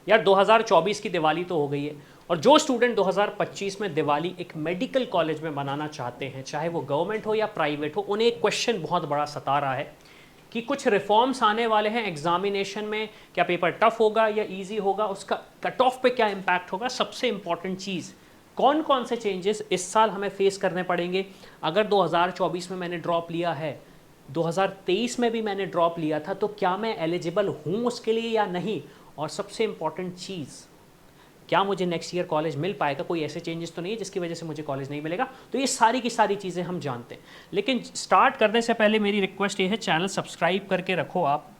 यार 2024 की दिवाली तो हो गई है, और जो स्टूडेंट 2025 में दिवाली एक मेडिकल कॉलेज में मनाना चाहते हैं, चाहे वो गवर्नमेंट हो या प्राइवेट हो, उन्हें एक क्वेश्चन बहुत बड़ा सता रहा है कि कुछ रिफॉर्म्स आने वाले हैं एग्जामिनेशन में, क्या पेपर टफ होगा या इजी होगा, उसका कट ऑफ पे क्या इम्पैक्ट होगा। सबसे इंपॉर्टेंट चीज़, कौन कौन से चेंजेस इस साल हमें फेस करने पड़ेंगे। अगर 2024 में मैंने ड्रॉप लिया है, 2023 में भी मैंने ड्रॉप लिया था, तो क्या मैं एलिजिबल हूँ उसके लिए या नहीं। और सबसे इंपॉर्टेंट चीज़, क्या मुझे नेक्स्ट ईयर कॉलेज मिल पाएगा, कोई ऐसे चेंजेस तो नहीं है जिसकी वजह से मुझे कॉलेज नहीं मिलेगा। तो ये सारी की सारी चीज़ें हम जानते हैं। लेकिन स्टार्ट करने से पहले मेरी रिक्वेस्ट ये है, चैनल सब्सक्राइब करके रखो आप।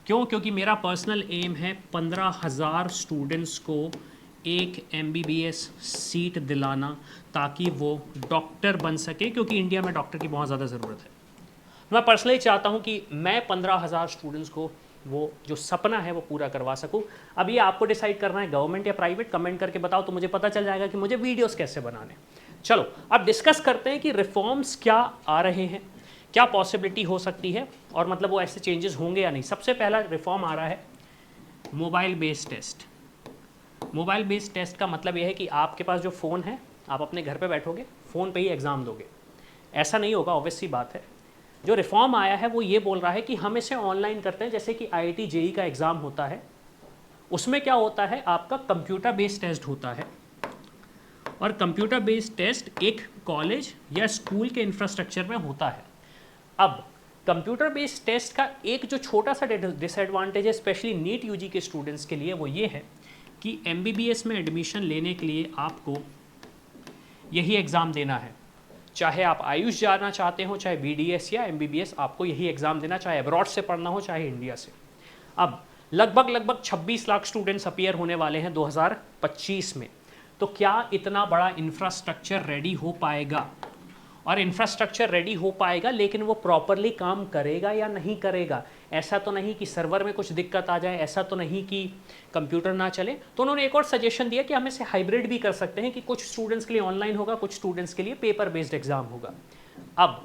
क्यों? क्योंकि मेरा पर्सनल एम है 15,000 स्टूडेंट्स को एक MBBS सीट दिलाना, ताकि वो डॉक्टर बन सके, क्योंकि इंडिया में डॉक्टर की बहुत ज़्यादा ज़रूरत है। मैं पर्सनली चाहता हूँ कि मैं 15,000 स्टूडेंट्स को वो जो सपना है वो पूरा करवा सकूँ। अब ये आपको डिसाइड करना है, गवर्नमेंट या प्राइवेट। कमेंट करके बताओ तो मुझे पता चल जाएगा कि मुझे वीडियोस कैसे बनाने। चलो अब डिस्कस करते हैं कि रिफॉर्म्स क्या आ रहे हैं, क्या पॉसिबिलिटी हो सकती है, और मतलब वो ऐसे चेंजेस होंगे या नहीं। सबसे पहला रिफॉर्म आ रहा है mobile based test. Mobile based test का मतलब ये है कि आपके पास जो फ़ोन है, आप अपने घर पे बैठोगे, फ़ोन पे ही एग्ज़ाम दोगे। ऐसा नहीं होगा, ऑब्वियस सी बात है। जो रिफॉर्म आया है वो ये बोल रहा है कि हम इसे ऑनलाइन करते हैं, जैसे कि IIT JEE का एग्ज़ाम होता है। उसमें क्या होता है, आपका कंप्यूटर बेस्ड टेस्ट होता है, और कंप्यूटर बेस्ड टेस्ट एक कॉलेज या स्कूल के इंफ्रास्ट्रक्चर में होता है। अब कंप्यूटर बेस्ड टेस्ट का एक जो छोटा सा डिसएडवांटेज है, स्पेशली नीट UG के स्टूडेंट्स के लिए, वो ये है कि MBBS में एडमिशन लेने के लिए आपको यही एग्ज़ाम देना है। चाहे आप आयुष जाना चाहते हो, चाहे BDS या MBBS, आपको यही एग्ज़ाम देना, चाहे अब्रॉड से पढ़ना हो, चाहे इंडिया से। अब लगभग 26 लाख स्टूडेंट्स अपीयर होने वाले हैं 2025 में। तो क्या इतना बड़ा इंफ्रास्ट्रक्चर रेडी हो पाएगा? और इंफ्रास्ट्रक्चर रेडी हो पाएगा, लेकिन वो प्रॉपरली काम करेगा या नहीं करेगा। ऐसा तो नहीं कि सर्वर में कुछ दिक्कत आ जाए, ऐसा तो नहीं कि कंप्यूटर ना चले। तो उन्होंने एक और सजेशन दिया कि हम इसे हाइब्रिड भी कर सकते हैं, कि कुछ स्टूडेंट्स के लिए ऑनलाइन होगा, कुछ स्टूडेंट्स के लिए पेपर बेस्ड एग्जाम होगा। अब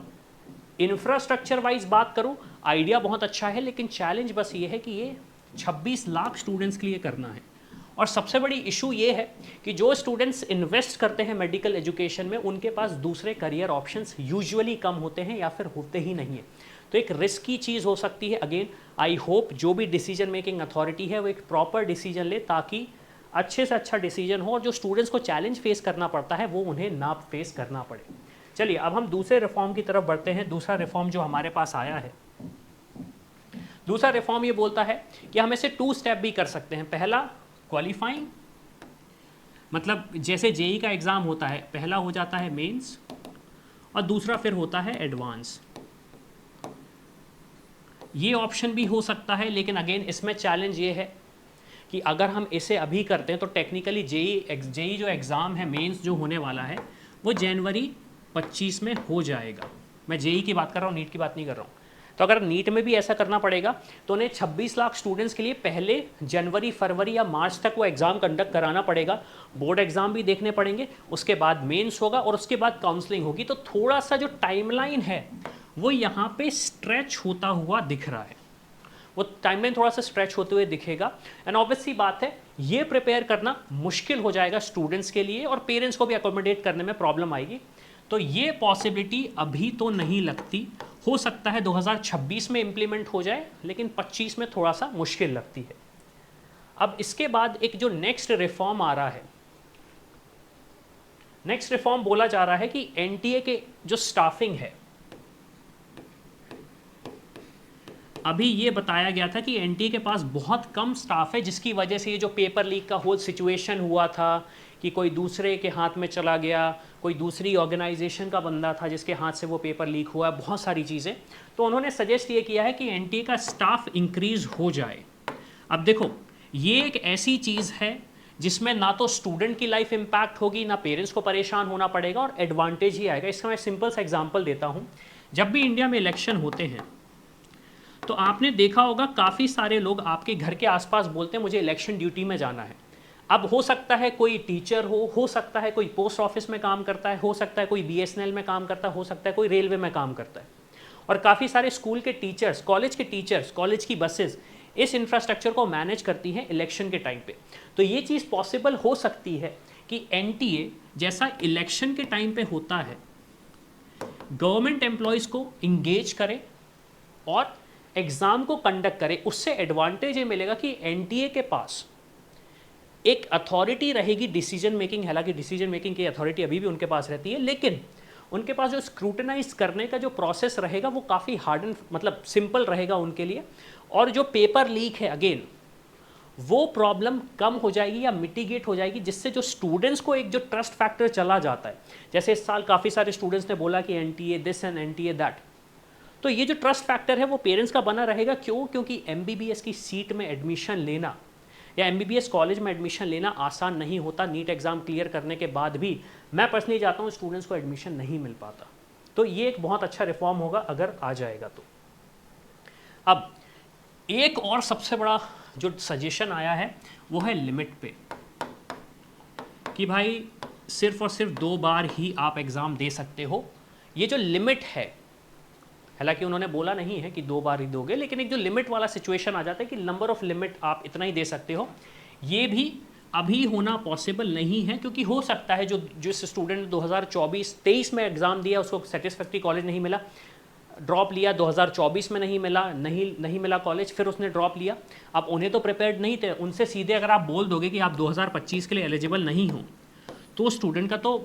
इंफ्रास्ट्रक्चर वाइज बात करूं, आइडिया बहुत अच्छा है, लेकिन चैलेंज बस ये है कि ये 26 लाख स्टूडेंट्स के लिए करना है। और सबसे बड़ी इशू ये है कि जो स्टूडेंट्स इन्वेस्ट करते हैं मेडिकल एजुकेशन में, उनके पास दूसरे करियर ऑप्शंस यूजुअली कम होते हैं या फिर होते ही नहीं है। तो एक रिस्की चीज़ हो सकती है। अगेन आई होप जो भी डिसीजन मेकिंग अथॉरिटी है वो एक प्रॉपर डिसीजन ले, ताकि अच्छे से अच्छा डिसीजन हो, और जो स्टूडेंट्स को चैलेंज फेस करना पड़ता है वो उन्हें ना फेस करना पड़े। चलिए अब हम दूसरे रिफॉर्म की तरफ बढ़ते हैं। दूसरा रिफॉर्म जो हमारे पास आया है, दूसरा रिफॉर्म ये बोलता है कि हम इसे 2 स्टेप भी कर सकते हैं। पहला क्वालिफाइंग, मतलब जैसे JEE का एग्ज़ाम होता है, पहला हो जाता है मेंस और दूसरा फिर होता है एडवांस। ये ऑप्शन भी हो सकता है, लेकिन अगेन इसमें चैलेंज ये है कि अगर हम इसे अभी करते हैं तो टेक्निकली JEE जो एग्ज़ाम है, मेंस जो होने वाला है, वो जनवरी 25 में हो जाएगा। मैं JEE की बात कर रहा हूँ, नीट की बात नहीं कर रहा हूँ। तो अगर नीट में भी ऐसा करना पड़ेगा तो उन्हें 26 लाख स्टूडेंट्स के लिए पहले जनवरी, फरवरी या मार्च तक वो एग्ज़ाम कंडक्ट कराना पड़ेगा। बोर्ड एग्ज़ाम भी देखने पड़ेंगे, उसके बाद मेंस होगा और उसके बाद काउंसलिंग होगी। तो थोड़ा सा जो टाइमलाइन है वो यहाँ पे स्ट्रेच होता हुआ दिख रहा है, वो टाइमलाइन थोड़ा सा स्ट्रेच होते हुए दिखेगा। एंड ऑब्वियस सी बात है, ये प्रिपेयर करना मुश्किल हो जाएगा स्टूडेंट्स के लिए, और पेरेंट्स को भी अकोमोडेट करने में प्रॉब्लम आएगी। तो ये पॉसिबिलिटी अभी तो नहीं लगती। हो सकता है 2026 में इंप्लीमेंट हो जाए, लेकिन 25 में थोड़ा सा मुश्किल लगती है। अब इसके बाद एक जो नेक्स्ट रिफॉर्म आ रहा है, नेक्स्ट रिफॉर्म बोला जा रहा है कि NTA के जो स्टाफिंग है, अभी ये बताया गया था कि NTA के पास बहुत कम स्टाफ है, जिसकी वजह से ये जो पेपर लीक का होल सिचुएशन हुआ था कि कोई दूसरे के हाथ में चला गया, कोई दूसरी ऑर्गेनाइजेशन का बंदा था जिसके हाथ से वो पेपर लीक हुआ, बहुत सारी चीज़ें। तो उन्होंने सजेस्ट ये किया है कि NTA का स्टाफ इंक्रीज़ हो जाए। अब देखो, ये एक ऐसी चीज़ है जिसमें ना तो स्टूडेंट की लाइफ इम्पैक्ट होगी, ना पेरेंट्स को परेशान होना पड़ेगा, और एडवांटेज ही आएगा। इसका मैं सिंपल सा एग्जाम्पल देता हूँ। जब भी इंडिया में इलेक्शन होते हैं तो आपने देखा होगा काफ़ी सारे लोग आपके घर के आसपास बोलते हैं मुझे इलेक्शन ड्यूटी में जाना है। अब हो सकता है कोई टीचर हो सकता है कोई पोस्ट ऑफिस में काम करता है, हो सकता है कोई BSNL में काम करता है, हो सकता है कोई रेलवे में काम करता है, और काफ़ी सारे स्कूल के टीचर्स, कॉलेज के टीचर्स, कॉलेज की बसेस इस इंफ्रास्ट्रक्चर को मैनेज करती हैं इलेक्शन के टाइम पे। तो ये चीज़ पॉसिबल हो सकती है कि एनटीए जैसा इलेक्शन के टाइम पे होता है, गवर्नमेंट एम्प्लॉयज़ को इंगेज करे और एग्ज़ाम को कंडक्ट करे। उससे एडवांटेज ये मिलेगा कि एनटीए के पास एक अथॉरिटी रहेगी डिसीजन मेकिंग, हालांकि डिसीजन मेकिंग की अथॉरिटी अभी भी उनके पास रहती है, लेकिन उनके पास जो स्क्रूटनाइज करने का जो प्रोसेस रहेगा वो काफ़ी हार्ड एंड मतलब सिंपल रहेगा उनके लिए। और जो पेपर लीक है अगेन, वो प्रॉब्लम कम हो जाएगी या मिटिगेट हो जाएगी, जिससे जो स्टूडेंट्स को एक जो ट्रस्ट फैक्टर चला जाता है, जैसे इस साल काफ़ी सारे स्टूडेंट्स ने बोला कि NTA this and NTA that, तो ये जो ट्रस्ट फैक्टर है वो पेरेंट्स का बना रहेगा। क्यों? क्योंकि एमबीबीएस की सीट में एडमिशन लेना या एमबीबीएस कॉलेज में एडमिशन लेना आसान नहीं होता। नीट एग्ज़ाम क्लियर करने के बाद भी मैं पर्सनली चाहता हूँ स्टूडेंट्स को एडमिशन नहीं मिल पाता। तो ये एक बहुत अच्छा रिफॉर्म होगा अगर आ जाएगा तो। अब एक और सबसे बड़ा जो सजेशन आया है वो है लिमिट पे, कि भाई सिर्फ और सिर्फ 2 बार ही आप एग्ज़ाम दे सकते हो। ये जो लिमिट है, हालांकि उन्होंने बोला नहीं है कि 2 बार ही दोगे, लेकिन एक जो लिमिट वाला सिचुएशन आ जाता है कि नंबर ऑफ लिमिट आप इतना ही दे सकते हो, ये भी अभी होना पॉसिबल नहीं है। क्योंकि हो सकता है जो स्टूडेंट ने 2024-23 में एग्ज़ाम दिया उसको सेटिस्फैक्ट्री कॉलेज नहीं मिला, ड्रॉप लिया, 2024 में नहीं मिला कॉलेज, फिर उसने ड्रॉप लिया। अब उन्हें तो प्रिपेयर्ड नहीं थे, उनसे सीधे अगर आप बोल दोगे कि आप 2025 के लिए एलिजिबल नहीं हो, तो स्टूडेंट का तो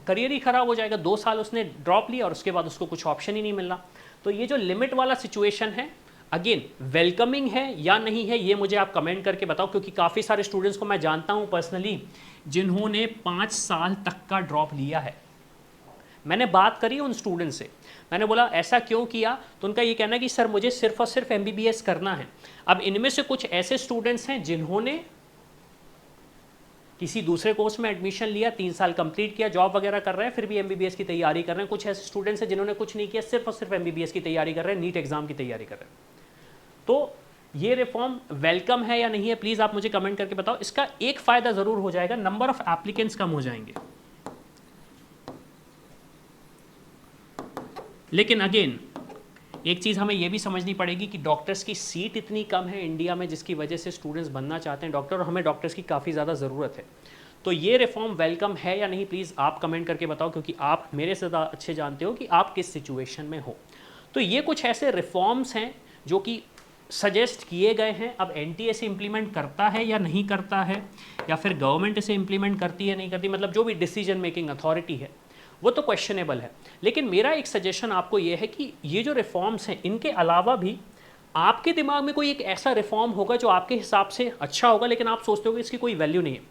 करियर ही खराब हो जाएगा। 2 साल उसने ड्रॉप लिया और उसके बाद उसको कुछ ऑप्शन ही नहीं मिल रहा। तो ये जो लिमिट वाला सिचुएशन है, अगेन वेलकमिंग है या नहीं है, ये मुझे आप कमेंट करके बताओ। क्योंकि काफ़ी सारे स्टूडेंट्स को मैं जानता हूँ पर्सनली जिन्होंने 5 साल तक का ड्रॉप लिया है। मैंने बात करी उन स्टूडेंट से, मैंने बोला ऐसा क्यों किया, तो उनका ये कहना है कि सर मुझे सिर्फ और सिर्फ एमबीबीएस करना है। अब इनमें से कुछ ऐसे स्टूडेंट्स हैं जिन्होंने किसी दूसरे कोर्स में एडमिशन लिया, 3 साल कंप्लीट किया, जॉब वगैरह कर रहे हैं, फिर भी एमबीबीएस की तैयारी कर रहे हैं। कुछ ऐसे स्टूडेंट्स हैं जिन्होंने कुछ नहीं किया, सिर्फ और सिर्फ एमबीबीएस की तैयारी कर रहे हैं, नीट एग्जाम की तैयारी कर रहे हैं। तो ये रिफॉर्म वेलकम है या नहीं है, प्लीज़ आप मुझे कमेंट करके बताओ। इसका एक फ़ायदा ज़रूर हो जाएगा, नंबर ऑफ एप्लीकेंट्स कम हो जाएंगे। लेकिन अगेन एक चीज़ हमें यह भी समझनी पड़ेगी कि डॉक्टर्स की सीट इतनी कम है इंडिया में, जिसकी वजह से स्टूडेंट्स बनना चाहते हैं डॉक्टर, और हमें डॉक्टर्स की काफ़ी ज़्यादा ज़रूरत है। तो ये रिफॉर्म वेलकम है या नहीं, प्लीज़ आप कमेंट करके बताओ, क्योंकि आप मेरे से ज़्यादा अच्छे जानते हो कि आप किस सिचुएशन में हो। तो ये कुछ ऐसे रिफॉर्म्स हैं जो कि सजेस्ट किए गए हैं। अब एनटीए से इम्प्लीमेंट करता है या नहीं करता है, या फिर गवर्नमेंट इसे इम्प्लीमेंट करती है नहीं करती, मतलब जो भी डिसीजन मेकिंग अथॉरिटी है वो तो क्वेश्चनेबल है। लेकिन मेरा एक सजेशन आपको ये है कि ये जो रिफॉर्म्स हैं, इनके अलावा भी आपके दिमाग में कोई एक ऐसा रिफॉर्म होगा जो आपके हिसाब से अच्छा होगा, लेकिन आप सोचते हो कि इसकी कोई वैल्यू नहीं है,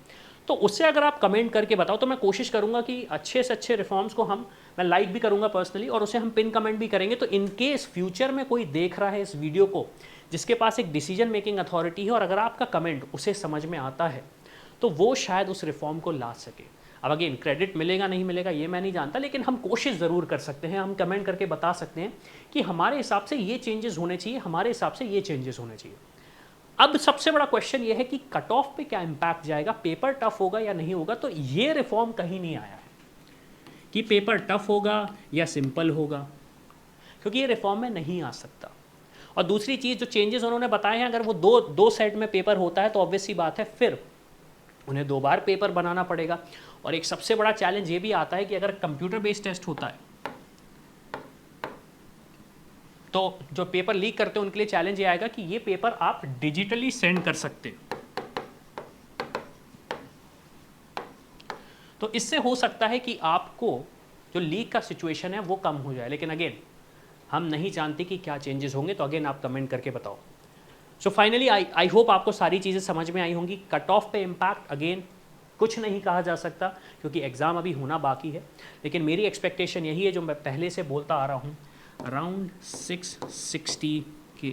तो उससे अगर आप कमेंट करके बताओ तो मैं कोशिश करूंगा कि अच्छे से अच्छे रिफॉर्म्स को मैं लाइक भी करूंगा पर्सनली, और उसे हम पिन कमेंट भी करेंगे। तो इनकेस फ्यूचर में कोई देख रहा है इस वीडियो को जिसके पास एक डिसीजन मेकिंग अथॉरिटी है, और अगर आपका कमेंट उसे समझ में आता है, तो वो शायद उस रिफॉर्म को ला सके। अब अगेन क्रेडिट मिलेगा नहीं मिलेगा ये मैं नहीं जानता, लेकिन हम कोशिश ज़रूर कर सकते हैं, हम कमेंट करके बता सकते हैं कि हमारे हिसाब से ये चेंजेस होने चाहिए, हमारे हिसाब से ये चेंजेस होने चाहिए। अब सबसे बड़ा क्वेश्चन ये है कि कट ऑफ पे क्या इम्पैक्ट जाएगा, पेपर टफ होगा या नहीं होगा। तो ये रिफॉर्म कहीं नहीं आया है कि पेपर टफ होगा या सिंपल होगा, क्योंकि ये रिफॉर्म में नहीं आ सकता। और दूसरी चीज़ जो चेंजेस उन्होंने बताए हैं, अगर वो दो सेट में पेपर होता है तो ऑब्वियस सी बात है फिर उन्हें 2 बार पेपर बनाना पड़ेगा। और एक सबसे बड़ा चैलेंज ये भी आता है कि अगर कंप्यूटर बेस्ड टेस्ट होता है तो जो पेपर लीक करते हैं उनके लिए चैलेंज ये आएगा कि ये पेपर आप डिजिटली सेंड कर सकते। तो इससे हो सकता है कि आपको जो लीक का सिचुएशन है वो कम हो जाए, लेकिन अगेन हम नहीं जानते कि क्या चेंजेस होंगे। तो अगेन आप कमेंट करके बताओ। सो फाइनली आई होप आपको सारी चीज़ें समझ में आई होंगी। कट ऑफ पे इम्पैक्ट अगेन कुछ नहीं कहा जा सकता क्योंकि एग्ज़ाम अभी होना बाकी है, लेकिन मेरी एक्सपेक्टेशन यही है जो मैं पहले से बोलता आ रहा हूँ, अराउंड 660 के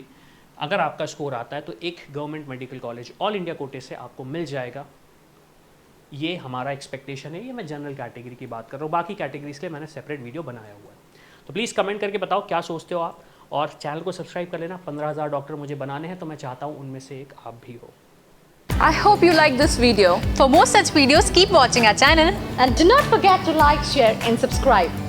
अगर आपका स्कोर आता है तो एक government medical college all India कोटे से आपको मिल जाएगा। ये हमारा एक्सपेक्टेशन है। ये मैं जनरल कैटेगरी की बात कर रहा हूँ, बाकी कैटेगरीज के लिए मैंने सेपरेट वीडियो बनाया हुआ है। तो प्लीज़ कमेंट करके बताओ क्या सोचते हो आप, और चैनल को सब्सक्राइब कर लेना। 15,000 डॉक्टर मुझे बनाने हैं, तो मैं चाहता हूँ उनमें से एक आप भी हो। I hope you like this video. For more such videos, keep watching our channel and do not forget to like, share and subscribe.